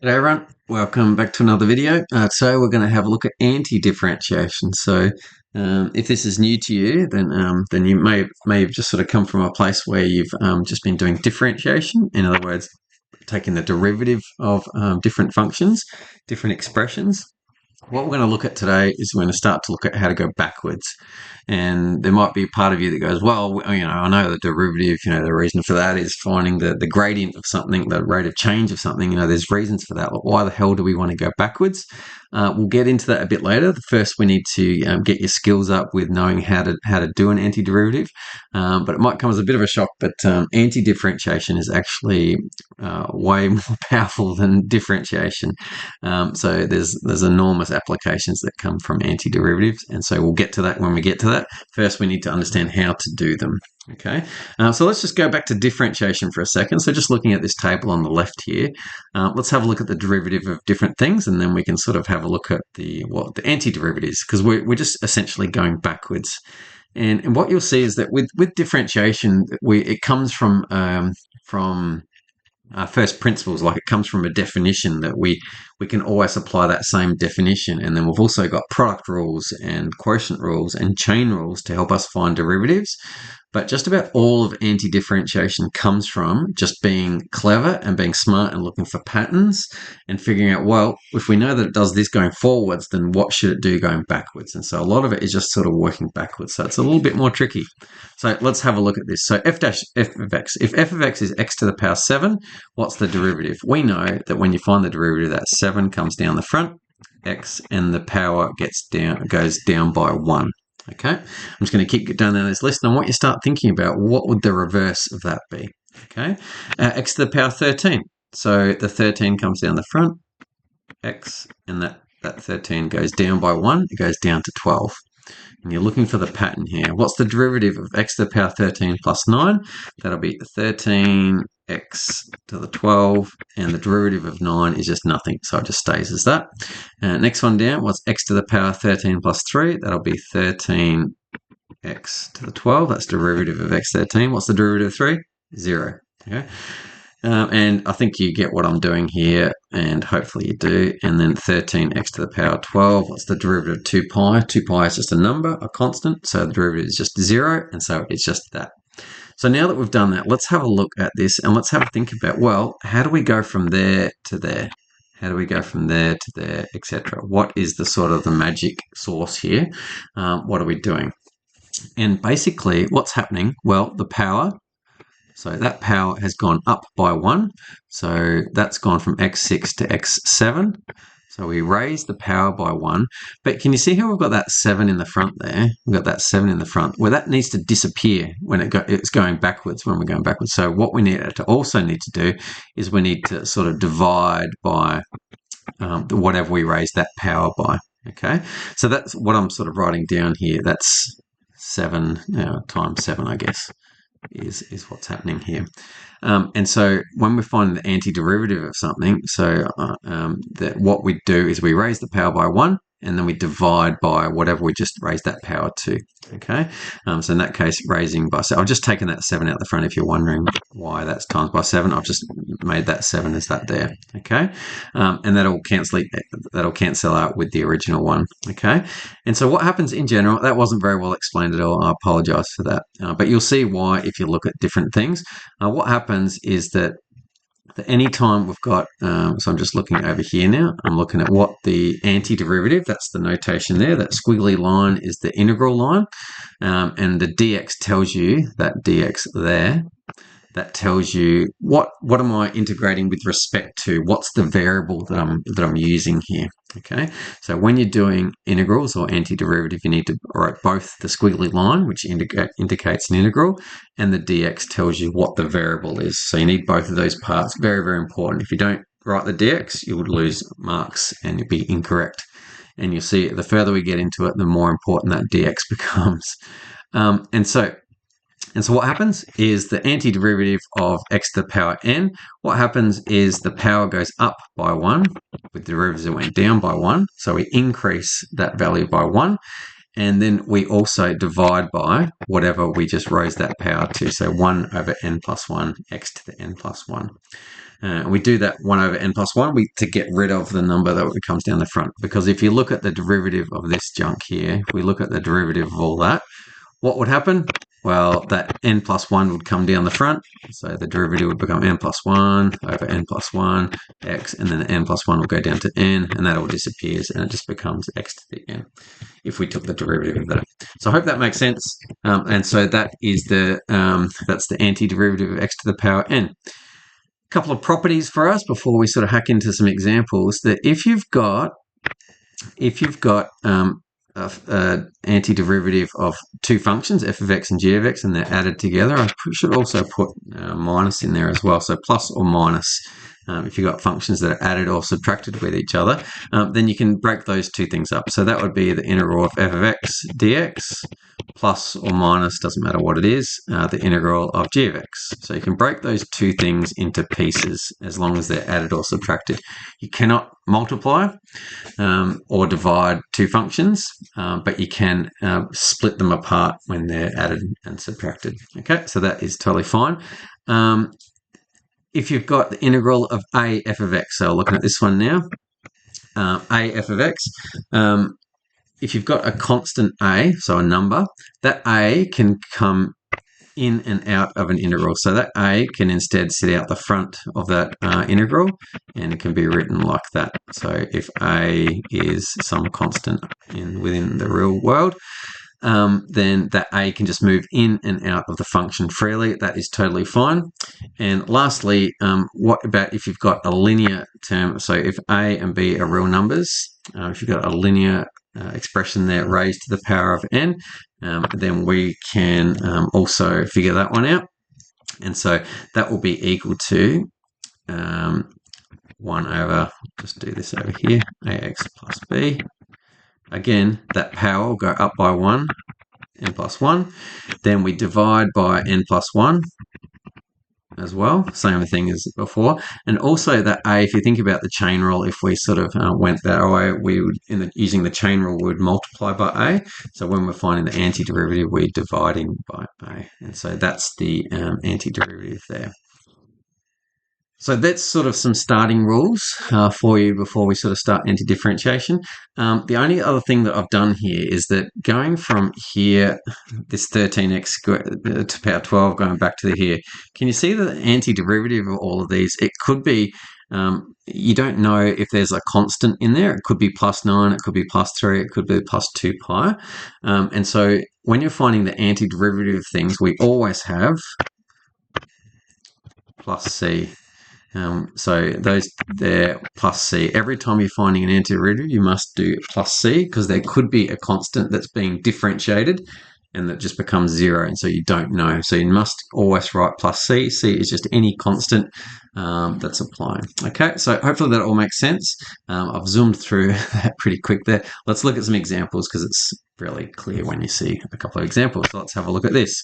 Hey everyone, welcome back to another video. Today we're going to have a look at anti-differentiation. If this is new to you, then you may have just sort of come from a place where you've just been doing differentiation. In other words, taking the derivative of different functions, different expressions. What we're going to look at today is we're going to start to look at how to go backwards. And there might be a part of you that goes, well, I know the derivative, the reason for that is finding the gradient of something, the rate of change of something. There's reasons for that. But why the hell do we want to go backwards? We'll get into that a bit later. First, we need to get your skills up with knowing how to do an antiderivative. But it might come as a bit of a shock, but anti-differentiation is actually way more powerful than differentiation. So there's enormous applications that come from antiderivatives, and so we'll get to that when we get to that. First, we need to understand how to do them. Okay, so let's just go back to differentiation for a second. So just looking at this table on the left here, let's have a look at the derivative of different things, and then we can sort of have a look at the antiderivative is, because we're just essentially going backwards. And what you'll see is that with differentiation, it comes from first principles, like it comes from a definition that we can always apply that same definition. And then we've also got product rules and quotient rules and chain rules to help us find derivatives. But just about all of anti-differentiation comes from just being clever and being smart and looking for patterns and figuring out, well, if we know that it does this going forwards, then what should it do going backwards? And so a lot of it is just sort of working backwards. So it's a little bit more tricky. So let's have a look at this. So f of x, if f of x is x to the power 7, what's the derivative? We know that when you find the derivative, that 7 comes down the front, x, and the power goes down by 1. Okay, I'm just going to keep down this list, and I want you to start thinking about what would the reverse of that be. Okay, x to the power 13. So the 13 comes down the front, x, and that 13 goes down by 1. It goes down to 12. And you're looking for the pattern here. What's the derivative of x to the power 13 plus 9? That'll be 13x to the 12, and the derivative of 9 is just nothing, so it just stays as that. Next one down, what's x to the power 13 plus 3? That'll be 13x to the 12. That's derivative of x 13. What's the derivative of 3? 0. Okay. And I think you get what I'm doing here, and hopefully you do. And then 13x to the power 12. What's the derivative of 2 pi? 2 pi is just a number, a constant, so the derivative is just 0, and so it's just that. So now that we've done that, let's have a look at this, and let's have a think about, well, how do we go from there to there? How do we go from there to there, etc.? What is the sort of the magic sauce here? What are we doing? And basically, what's happening? Well, the power. So that power has gone up by 1. So that's gone from x6 to x7. So we raise the power by 1. But can you see how we've got that 7 in the front there? We've got that 7 in the front. Well, that needs to disappear when it's going backwards, when we're going backwards. So what we need to do is we need to sort of divide by whatever we raise that power by. Okay, so that's what I'm sort of writing down here. That's 7 times 7, I guess, is what's happening here. And so when we find the antiderivative of something, that what we do is we raise the power by 1, and then we divide by whatever we just raised that power to. Okay, so in that case, raising by 7. I've just taken that 7 out the front if you're wondering why that's times by 7. I've just made that 7 as that there. Okay, and that'll cancel out with the original one. Okay, and so what happens in general, that wasn't very well explained at all. I apologize for that, but you'll see why if you look at different things. What happens is that any time we've got, so I'm just looking over here now, I'm looking at what the antiderivative, that's the notation there, that squiggly line is the integral line, and the dx tells you, that dx there, that tells you what am I integrating with respect to, what's the variable that I'm using here. Okay, so when you're doing integrals or antiderivative, you need to write both the squiggly line, which indicates an integral, and the dx tells you what the variable is. So you need both of those parts. Very, very important. If you don't write the dx, you would lose marks and you'd be incorrect. And you'll see the further we get into it, the more important that dx becomes. And so what happens is the antiderivative of x to the power n, what happens is the power goes up by 1, with derivatives that went down by 1. So we increase that value by 1. And then we also divide by whatever we just raised that power to. So 1 over n plus 1, x to the n plus 1. We do that 1 over n plus 1 to get rid of the number that comes down the front. Because if you look at the derivative of this junk here, if we look at the derivative of all that, what would happen? Well, that n plus 1 would come down the front. So the derivative would become n plus 1 over n plus 1 x, and then the n plus 1 will go down to n, and that all disappears, and it just becomes x to the n if we took the derivative of that. So I hope that makes sense. And so that is that's the antiderivative of x to the power n. A couple of properties for us before we sort of hack into some examples, that if you've got antiderivative of two functions, f of x and g of x, and they're added together. I should also put minus in there as well, so plus or minus. If you've got functions that are added or subtracted with each other, then you can break those two things up. So that would be the integral of f of x dx plus or minus, doesn't matter what it is, the integral of g of x. So you can break those two things into pieces as long as they're added or subtracted. You cannot multiply or divide two functions, but you can split them apart when they're added and subtracted. Okay, so that is totally fine. If you've got the integral of a f of x, so looking at this one now, a f of x, if you've got a constant a, so a number, that a can come in and out of an integral. So that a can instead sit out the front of that integral, and it can be written like that. So if a is some constant within the real world, then that a can just move in and out of the function freely. That is totally fine. And lastly, what about if you've got a linear term? So if a and b are real numbers, if you've got a linear expression there raised to the power of n, then we can also figure that one out. And so that will be equal to 1 over, just do this over here, ax plus b. Again, that power will go up by 1, n plus 1. Then we divide by n plus 1 as well, same thing as before. And also that a, if you think about the chain rule, if we sort of went that way, we would, using the chain rule, we would multiply by a. So when we're finding the antiderivative, we're dividing by a. And so that's the antiderivative there. So that's sort of some starting rules for you before we sort of start antidifferentiation. The only other thing that I've done here is that going from here, this 13x to power 12, going back to here, can you see the antiderivative of all of these? It could be, you don't know if there's a constant in there. It could be plus 9, it could be plus 3, it could be plus 2 pi. And so when you're finding the antiderivative things, we always have plus c. So those there plus c. Every time you're finding an antiderivative, you must do plus c, because there could be a constant that's being differentiated and that just becomes 0, and so you don't know. So you must always write plus c. C is just any constant that's applying. Okay, so hopefully that all makes sense. I've zoomed through that pretty quick there. Let's look at some examples, because it's really clear when you see a couple of examples. So let's have a look at this.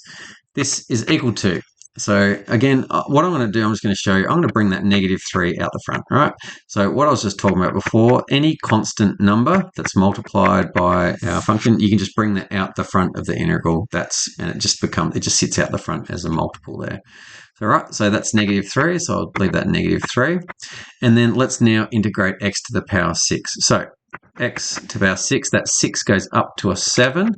This is equal to, so again, what I'm going to do, I'm just going to show you, I'm going to bring that -3 out the front, all right? So what I was just talking about before, any constant number that's multiplied by our function, you can just bring that out the front of the integral. And it just sits out the front as a multiple there. So, all right, so that's -3, so I'll leave that -3. And then let's now integrate x to the power 6. So x to the power 6, that 6 goes up to a 7.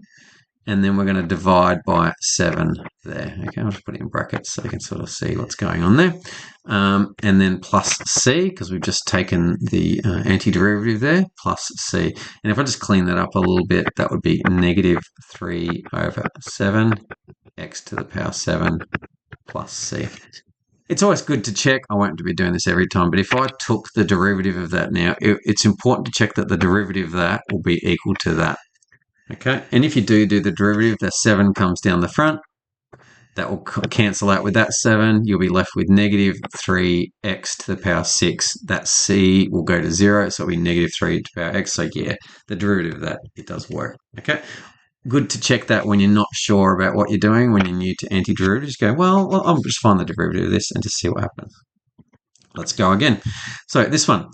And then we're going to divide by 7 there. Okay, I'll just put it in brackets so you can sort of see what's going on there. And then plus c, because we've just taken the antiderivative there, plus c. And if I just clean that up a little bit, that would be -3 over 7, x to the power 7 plus c. It's always good to check. I won't be doing this every time, but if I took the derivative of that now, it's important to check that the derivative of that will be equal to that. Okay, and if you do the derivative, the 7 comes down the front. That will cancel out with that 7. You'll be left with -3x to the power 6. That c will go to 0, so it'll be -3 to the power x. So yeah, the derivative of that, it does work. Okay, good to check that when you're not sure about what you're doing, when you're new to antiderivatives. Go, well, I'll just find the derivative of this and just see what happens. Let's go again. So this one,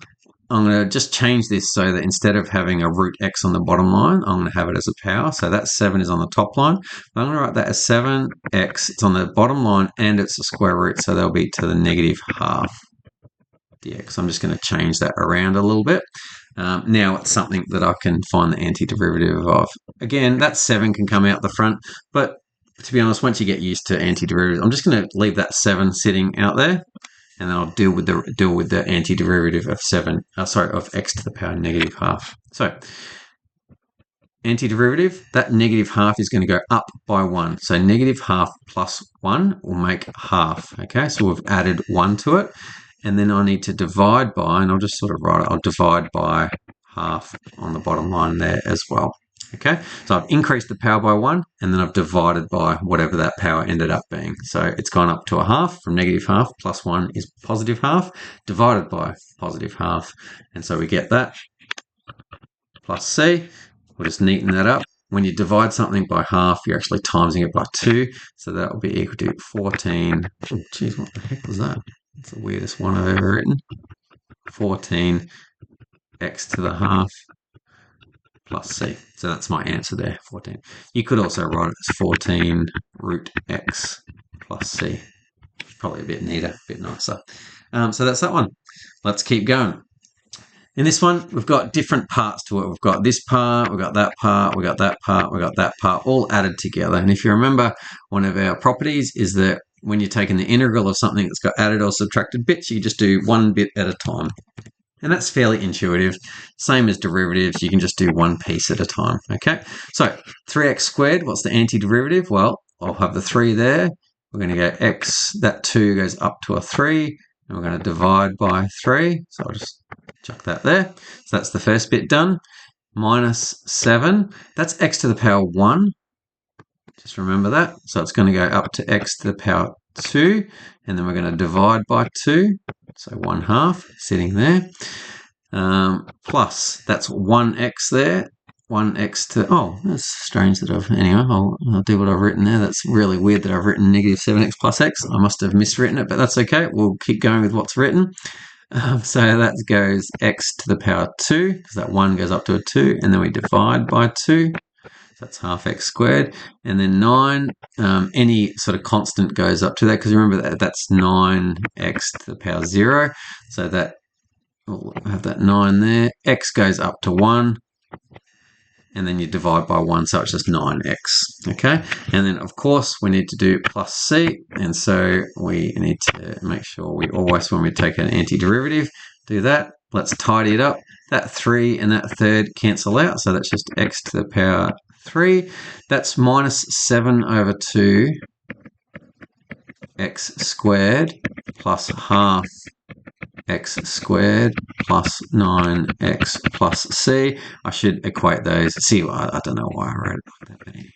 I'm going to just change this so that instead of having a root x on the bottom line, I'm going to have it as a power. So that 7 is on the top line. I'm going to write that as 7x. It's on the bottom line and it's a square root, so that'll be to the -12. dx. I'm just going to change that around a little bit. Now it's something that I can find the antiderivative of. Again, that 7 can come out the front, but to be honest, once you get used to antiderivatives, I'm just going to leave that 7 sitting out there, and then I'll deal with the antiderivative of x to the power negative half. So antiderivative, that negative half is going to go up by 1. So negative half plus 1 will make half. Okay, so we've added 1 to it. And then I need to divide by, and I'll just sort of write it, I'll divide by half on the bottom line there as well. Okay, so I've increased the power by 1, and then I've divided by whatever that power ended up being. So it's gone up to a half from negative half, plus 1 is positive half, divided by positive half. And so we get that, plus c. We'll just neaten that up. When you divide something by half, you're actually timesing it by 2. So that will be equal to 14. Oh, geez, what the heck was that? It's the weirdest one I've ever written. 14 x to the half plus c. So that's my answer there, 14. You could also write it as 14 root x plus c. Probably a bit neater, a bit nicer. So that's that one. Let's keep going. In this one, we've got different parts to it. We've got this part, we've got that part, we've got that part, we've got that part, all added together. And if you remember, one of our properties is that when you're taking the integral of something that's got added or subtracted bits, you just do one bit at a time. And that's fairly intuitive. Same as derivatives, you can just do one piece at a time, okay? So 3x squared, what's the antiderivative? Well, I'll have the 3 there. We're going to go x, that 2 goes up to a 3, and we're going to divide by 3. So I'll just chuck that there. So that's the first bit done. Minus 7, that's x to the power 1. Just remember that. So it's going to go up to x to the power 2, and then we're going to divide by 2. So 1/2 sitting there. Plus, that's 1x there. 1x to, oh, that's strange that anyway, I'll do what I've written there. That's really weird that I've written negative 7x plus x. I must have miswritten it, but that's okay. We'll keep going with what's written. So that goes x to the power 2, because that 1 goes up to a 2, and then we divide by 2. That's half x squared. And then 9, any sort of constant goes up to that, because remember that's 9x to the power 0. So that we'll have that 9 there. X goes up to 1, and then you divide by 1, so it's just 9x. Okay, and then of course we need to do plus c, and so we need to make sure we always, when we take an antiderivative, do that. Let's tidy it up. That 3 and that third cancel out, so that's just x to the power 3. That's minus 7 over 2 x squared plus half x squared plus 9x plus c. I should equate those. See, I don't know why I wrote it like that, but anyway.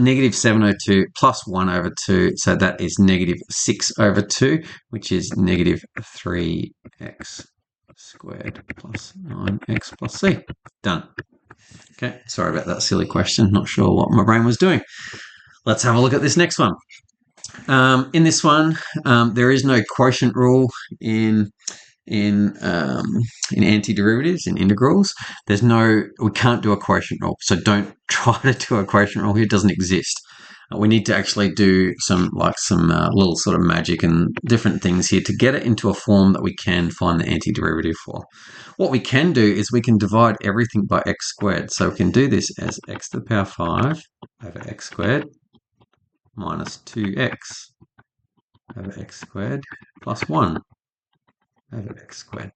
Negative 702 plus 1 over 2, so that is negative 6 over 2, which is negative 3x squared plus 9x plus c. Done. Okay, sorry about that silly question. Not sure what my brain was doing. Let's have a look at this next one. In this one, there is no quotient rule in antiderivatives, in integrals. We can't do a quotient rule, so don't try to do a quotient rule here. It doesn't exist. We need to actually do some little sort of magic and different things here to get it into a form that we can find the antiderivative for. What we can do is we can divide everything by x squared. So we can do this as x to the power 5 over x squared minus 2x over x squared plus 1 over x squared.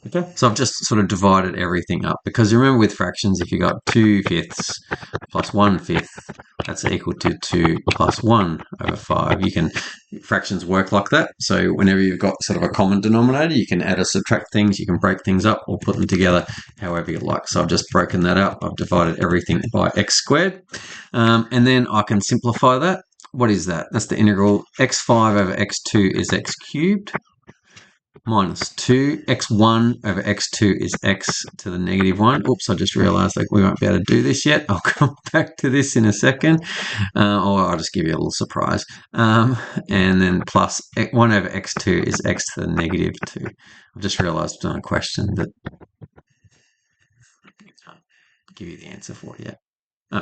Okay, so I've just sort of divided everything up, because remember with fractions, if you got 2/5 plus 1/5, that's equal to 2 plus 1 over 5. Fractions work like that. So whenever you've got sort of a common denominator, you can add or subtract things, you can break things up or put them together however you like. So I've just broken that up. I've divided everything by x squared. And then I can simplify that. What is that? That's the integral. x5 over x2 is x cubed. Minus 2, x1 over x2 is x to the negative 1. Oops, I just realized we won't be able to do this yet. I'll come back to this in a second, or I'll just give you a little surprise. And then plus 1 over x2 is x to the negative 2. I've just realized I've done a question that I can't give you the answer for yet.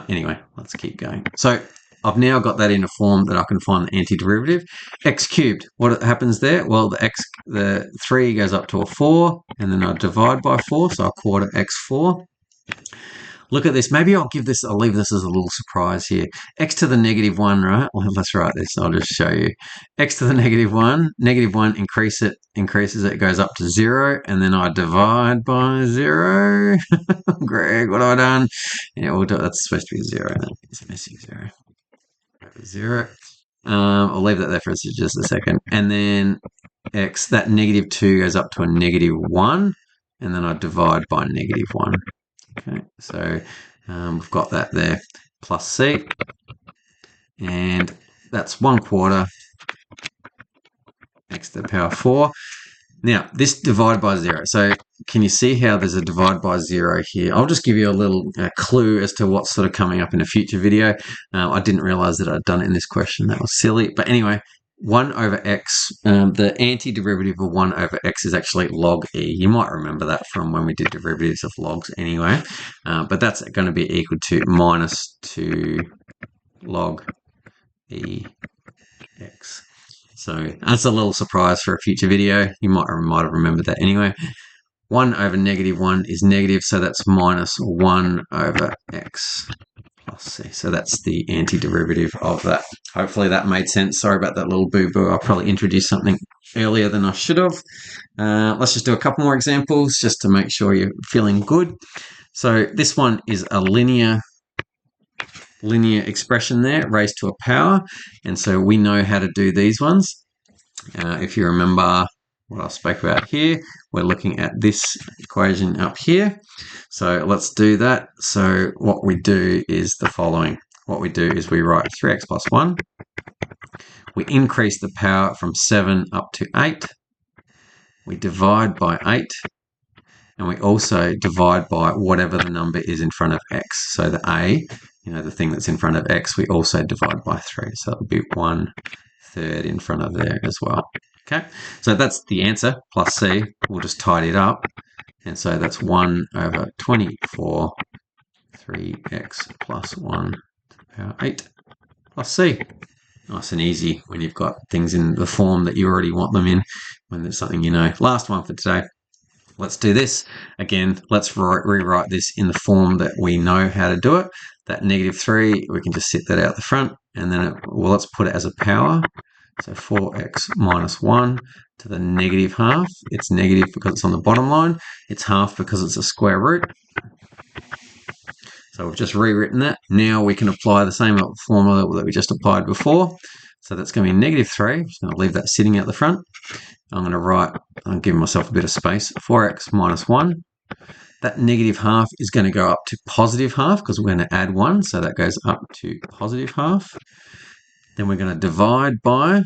Anyway, let's keep going. So I've now got that in a form that I can find the antiderivative. X cubed, what happens there? Well, the 3 goes up to a 4, and then I divide by 4, so a quarter x4. Look at this. Maybe I'll leave this as a little surprise here. X to the negative 1, right? Well, let's write this. I'll just show you. X to the negative 1. Negative 1 increases it, goes up to 0, and then I divide by 0. Greg, what have I done? Yeah, that's supposed to be 0 then. It's missing 0. 0. I'll leave that there for just a second. And then X, that negative 2 goes up to a negative 1, and then I divide by negative 1. Okay, so we've got that there, plus C, and that's 1/4 x to the power 4. Now, this divide by 0. So can you see how there's a divide by 0 here? I'll just give you a little clue as to what's sort of coming up in a future video. I didn't realize that I'd done it in this question. That was silly. But anyway, 1 over x, the antiderivative of 1 over x is actually log e. You might remember that from when we did derivatives of logs anyway. But that's going to be equal to minus 2 log e x. So that's a little surprise for a future video. You might have remembered that anyway. 1 over negative 1 is negative, so that's minus 1 over x plus c. So that's the antiderivative of that. Hopefully that made sense. Sorry about that little boo-boo. I probably introduced something earlier than I should have. Let's just do a couple more examples just to make sure you're feeling good. So this one is a linear expression there, raised to a power, and so we know how to do these ones. If you remember what I spoke about here, we're looking at this equation up here. So let's do that. So what we do is the following. What we do is we write 3x plus 1. We increase the power from 7 up to 8. We divide by 8. And we also divide by whatever the number is in front of x. So the a, the thing that's in front of x, we also divide by 3. So it'll be 1/3 in front of there as well. Okay, so that's the answer, plus c. We'll just tidy it up. And so that's 1 over 24, 3x plus 1 to the power 8 plus c. Nice and easy when you've got things in the form that you already want them in, when there's something you know. Last one for today. Let's do this. Again, let's rewrite this in the form that we know how to do it. That negative 3, we can just sit that out the front, and then, let's put it as a power. So 4x minus 1 to the negative half. It's negative because it's on the bottom line. It's half because it's a square root. So we've just rewritten that. Now we can apply the same formula that we just applied before. So that's going to be negative 3. I'm just going to leave that sitting out the front. I'm giving myself a bit of space, 4x minus 1. That negative half is going to go up to positive half because we're going to add 1, so that goes up to positive half. Then we're going to divide by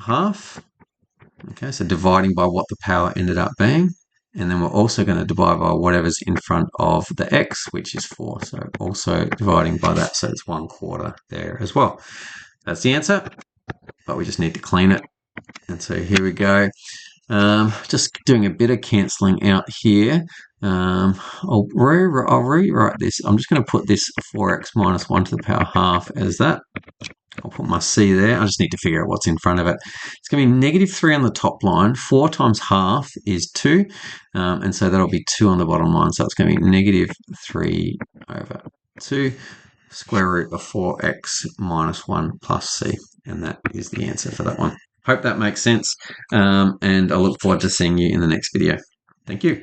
half. Okay, so dividing by what the power ended up being. And then we're also going to divide by whatever's in front of the x, which is 4. So also dividing by that, so it's 1/4 there as well. That's the answer, but we just need to clean it. And so here we go. Just doing a bit of cancelling out here. I'll rewrite this. I'm just going to put this 4x minus 1 to the power half as that. I'll put my c there. I just need to figure out what's in front of it. It's going to be negative 3 on the top line. 4 times half is 2. And so that'll be 2 on the bottom line. So it's going to be negative 3 over 2 square root of 4x minus 1 plus c. And that is the answer for that one. Hope that makes sense. And I look forward to seeing you in the next video. Thank you.